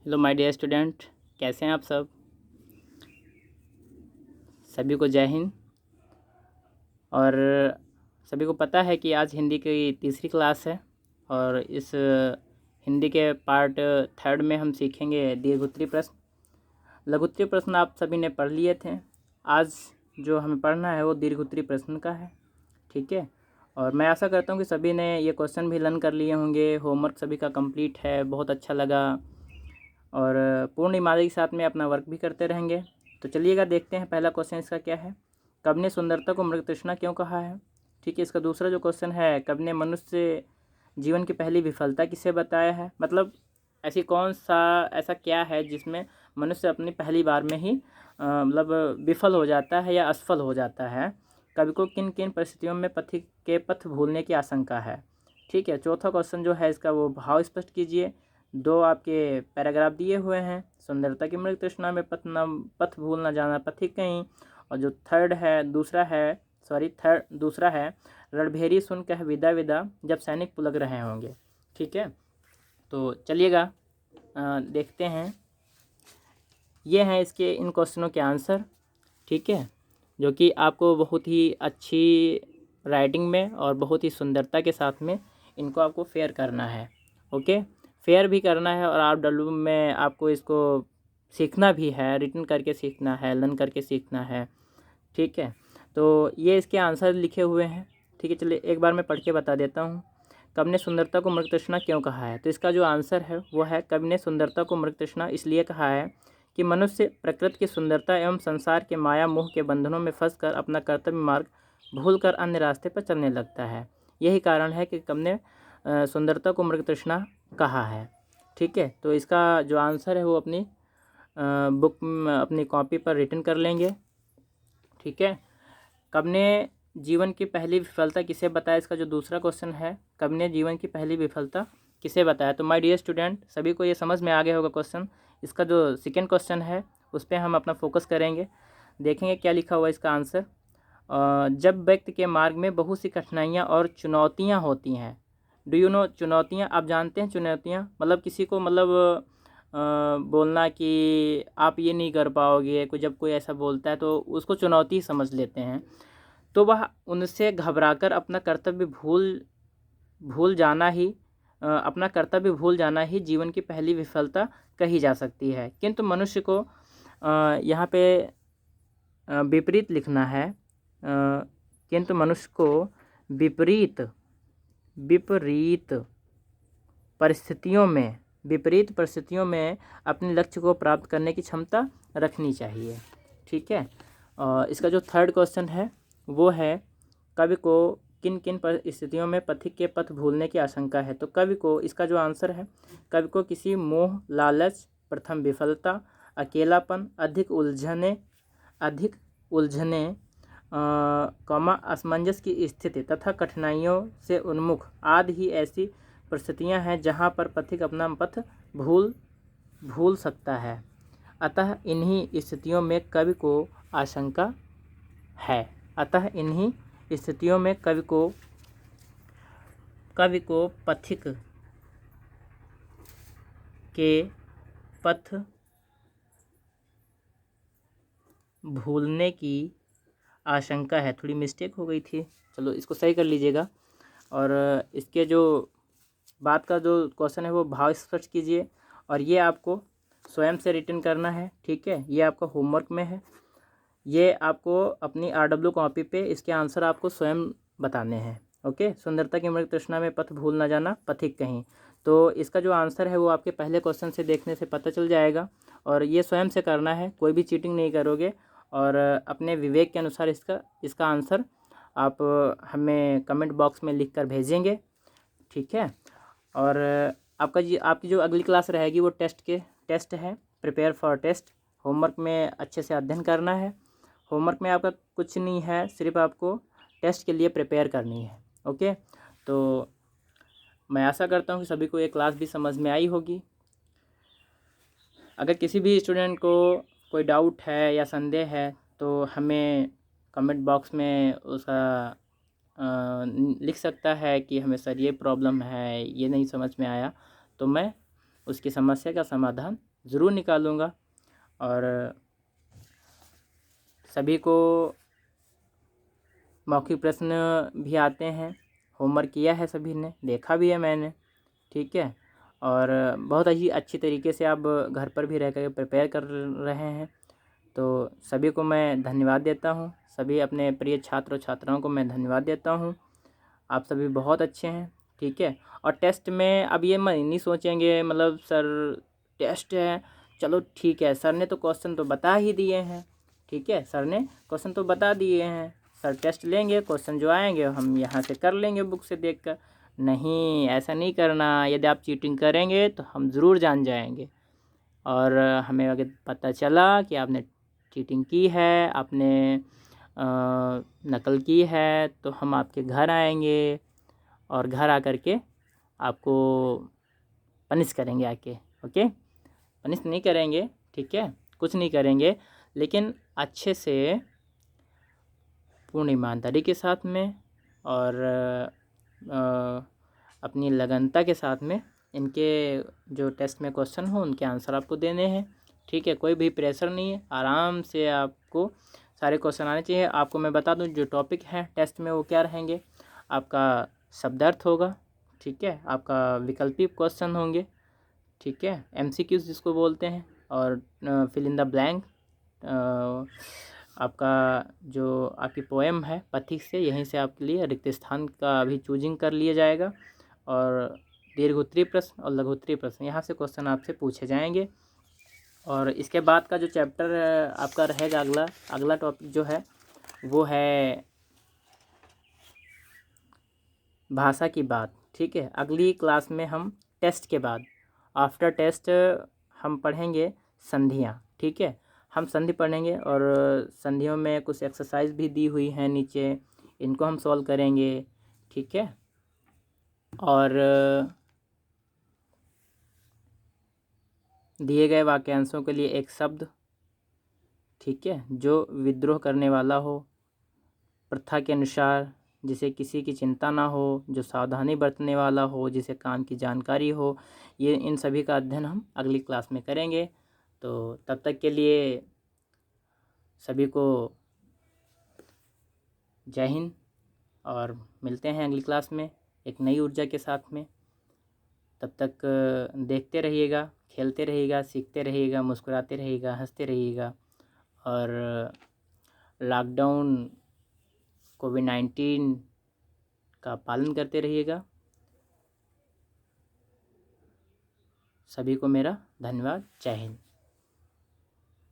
Hello my dear student, कैसे हैं आप सब। सभी को जय हिंद। और सभी को पता है कि आज हिंदी की तीसरी क्लास है और इस हिंदी के पार्ट थर्ड में हम सीखेंगे दीर्घोत्तरी प्रश्न। लघुत्तरी प्रश्न आप सभी ने पढ़ लिए थे। आज जो हमें पढ़ना है वो दीर्घोत्तरी प्रश्न का है, ठीक है। और मैं आशा करता हूँ कि सभी ने ये क्वेश्चन भी लर्न कर लिए होंगे। होमवर्क सभी का कंप्लीट है, बहुत अच्छा लगा और पूर्ण ईमानदारी के साथ में अपना वर्क भी करते रहेंगे। तो चलिएगा देखते हैं पहला क्वेश्चन इसका क्या है। कवि ने सुंदरता को मृग तृष्णा क्यों कहा है, ठीक है। इसका दूसरा जो क्वेश्चन है, कवि ने मनुष्य जीवन की पहली विफलता किसे बताया है, मतलब ऐसी कौन सा ऐसा क्या है जिसमें मनुष्य अपनी पहली बार में ही मतलब विफल हो जाता है या असफल हो जाता है। कवि को किन किन परिस्थितियों में पथिक के पथ भूलने की आशंका है, ठीक है। चौथा क्वेश्चन जो है इसका वो भाव स्पष्ट कीजिए। दो आपके पैराग्राफ दिए हुए हैं, सुंदरता की मृग तृष्णा में पथ भूल न जाना पथिक कहीं। और जो दूसरा है रणभेरी सुन कह विदा विदा जब सैनिक पुलक रहे होंगे, ठीक है। तो चलिएगा देखते हैं। ये हैं इसके इन क्वेश्चनों के आंसर, ठीक है, जो कि आपको बहुत ही अच्छी राइटिंग में और बहुत ही सुंदरता के साथ में इनको आपको फेयर करना है, ओके। फेयर भी करना है और आप डब्ल्यू में आपको इसको सीखना भी है, रिटन करके सीखना है, लर्न करके सीखना है, ठीक है। तो ये इसके आंसर लिखे हुए हैं, ठीक है। चलिए एक बार मैं पढ़ के बता देता हूँ। कवि ने सुंदरता को मृग तृष्णा क्यों कहा है, तो इसका जो आंसर है वो है, कवि ने सुंदरता को मृग तृष्णा इसलिए कहा है कि मनुष्य प्रकृति की सुंदरता एवं संसार के माया मोह के बंधनों में फंसकर अपना कर्तव्य मार्ग भूलकर अन्य रास्ते पर चलने लगता है। यही कारण है कि कवि ने सुंदरता को मृग तृष्णा कहा है, ठीक है। तो इसका जो आंसर है वो अपनी बुक अपनी कॉपी पर रिटन कर लेंगे, ठीक है। कवि ने जीवन की पहली विफलता किसे बताया, इसका जो दूसरा क्वेश्चन है, कवि ने जीवन की पहली विफलता किसे बताया। तो माय डियर स्टूडेंट, सभी को ये समझ में आ गया होगा क्वेश्चन। इसका जो सेकेंड क्वेश्चन है उस पर हम अपना फोकस करेंगे, देखेंगे क्या लिखा हुआ इसका आंसर। जब व्यक्ति के मार्ग में बहुत सी कठिनाइयाँ और चुनौतियाँ होती हैं। डू यू नो चुनौतियाँ, आप जानते हैं चुनौतियाँ मतलब किसी को मतलब बोलना कि आप ये नहीं कर पाओगे, जब कोई ऐसा बोलता है तो उसको चुनौती समझ लेते हैं। तो वह उनसे घबराकर अपना कर्तव्य भूल जाना ही जीवन की पहली विफलता कही जा सकती है। किंतु मनुष्य को यहाँ पे विपरीत लिखना है। किंतु मनुष्य को विपरीत परिस्थितियों में अपने लक्ष्य को प्राप्त करने की क्षमता रखनी चाहिए, ठीक है। इसका जो थर्ड क्वेश्चन है वो है, कवि को किन किन परिस्थितियों में पथिक के पथ भूलने की आशंका है। तो कवि को, इसका जो आंसर है, कवि को किसी मोह, लालच, प्रथम विफलता, अकेलापन, अधिक उलझने असमंजस की स्थिति तथा कठिनाइयों से उन्मुख आदि ही ऐसी परिस्थितियां हैं जहां पर पथिक अपना पथ भूल सकता है। अतः इन्हीं स्थितियों में कवि को आशंका है। कवि को पथिक के पथ भूलने की आशंका है। थोड़ी मिस्टेक हो गई थी, चलो इसको सही कर लीजिएगा। और इसके जो बात का जो क्वेश्चन है वो भाव स्पष्ट कीजिए और ये आपको स्वयं से रिटन करना है, ठीक है। ये आपका होमवर्क में है, ये आपको अपनी RW कॉपी पे इसके आंसर आपको स्वयं बताने हैं, ओके। सुंदरता की मृग तृष्णा में पथ भूल न जाना पथिक कहीं। तो इसका जो आंसर है वो आपके पहले क्वेश्चन से देखने से पता चल जाएगा और ये स्वयं से करना है, कोई भी चीटिंग नहीं करोगे। और अपने विवेक के अनुसार इसका आंसर आप हमें कमेंट बॉक्स में लिख कर भेजेंगे, ठीक है। और आपकी जो अगली क्लास रहेगी वो टेस्ट है, प्रिपेयर फॉर टेस्ट। होमवर्क में अच्छे से अध्ययन करना है। होमवर्क में आपका कुछ नहीं है, सिर्फ आपको टेस्ट के लिए प्रिपेयर करनी है, ओके। तो मैं आशा करता हूँ कि सभी को ये क्लास भी समझ में आई होगी। अगर किसी भी स्टूडेंट को कोई डाउट है या संदेह है तो हमें कमेंट बॉक्स में उसका लिख सकता है कि हमें सर ये प्रॉब्लम है, ये नहीं समझ में आया, तो मैं उसकी समस्या का समाधान ज़रूर निकालूँगा। और सभी को मौखिक प्रश्न भी आते हैं, होमवर्क किया है सभी ने, देखा भी है मैंने, ठीक है। और बहुत ही अच्छी तरीके से आप घर पर भी रह कर प्रिपेयर कर रहे हैं। तो सभी को मैं धन्यवाद देता हूँ, सभी अपने प्रिय छात्र और छात्राओं को मैं धन्यवाद देता हूँ। आप सभी बहुत अच्छे हैं, ठीक है। और टेस्ट में अब ये नहीं सोचेंगे मतलब सर टेस्ट है, चलो ठीक है, सर ने तो क्वेश्चन तो बता ही दिए हैं, ठीक है, सर ने क्वेश्चन तो बता दिए हैं, सर टेस्ट लेंगे, क्वेश्चन जो आएंगे हम यहाँ से कर लेंगे बुक से देखकर। नहीं, ऐसा नहीं करना। यदि आप चीटिंग करेंगे तो हम ज़रूर जान जाएंगे, और हमें अगर पता चला कि आपने चीटिंग की है, आपने नकल की है, तो हम आपके घर आएंगे और घर आकर के आपको पनिश करेंगे आके। ओके, पनिश नहीं करेंगे, ठीक है, कुछ नहीं करेंगे, लेकिन अच्छे से पूर्ण ईमानदारी के साथ में और अपनी लगनता के साथ में इनके जो टेस्ट में क्वेश्चन हो उनके आंसर आपको देने हैं, ठीक है। कोई भी प्रेशर नहीं है, आराम से आपको सारे क्वेश्चन आने चाहिए। आपको मैं बता दूं जो टॉपिक है टेस्ट में वो क्या रहेंगे। आपका शब्दार्थ होगा, ठीक है, आपका विकल्पी क्वेश्चन होंगे, ठीक है, MCQs जिसको बोलते हैं, और फिल इन द ब्लैंक, आपका जो आपकी पोएम है पथिक से, यहीं से आपके लिए रिक्त स्थान का भी चूजिंग कर लिया जाएगा। और दीर्घोत्तरीय प्रश्न और लघुत्तरीय प्रश्न यहाँ से क्वेश्चन आपसे पूछे जाएंगे। और इसके बाद का जो चैप्टर आपका रहेगा, अगला टॉपिक जो है वो है भाषा की बात, ठीक है। अगली क्लास में हम टेस्ट के बाद आफ्टर टेस्ट हम पढ़ेंगे संधियाँ, ठीक है। हम संधि पढ़ेंगे और संधियों में कुछ एक्सरसाइज भी दी हुई हैं नीचे, इनको हम सॉल्व करेंगे, ठीक है। और दिए गए वाक्यांशों के लिए एक शब्द, ठीक है, जो विद्रोह करने वाला हो, प्रथा के अनुसार, जिसे किसी की चिंता ना हो, जो सावधानी बरतने वाला हो, जिसे काम की जानकारी हो। ये इन सभी का अध्ययन हम अगली क्लास में करेंगे। तो तब तक के लिए सभी को जय हिंद, और मिलते हैं अगली क्लास में एक नई ऊर्जा के साथ में। तब तक देखते रहिएगा, खेलते रहिएगा, सीखते रहिएगा, मुस्कुराते रहिएगा, हंसते रहिएगा, और लॉकडाउन कोविड-19 का पालन करते रहिएगा। सभी को मेरा धन्यवाद। जय हिंद।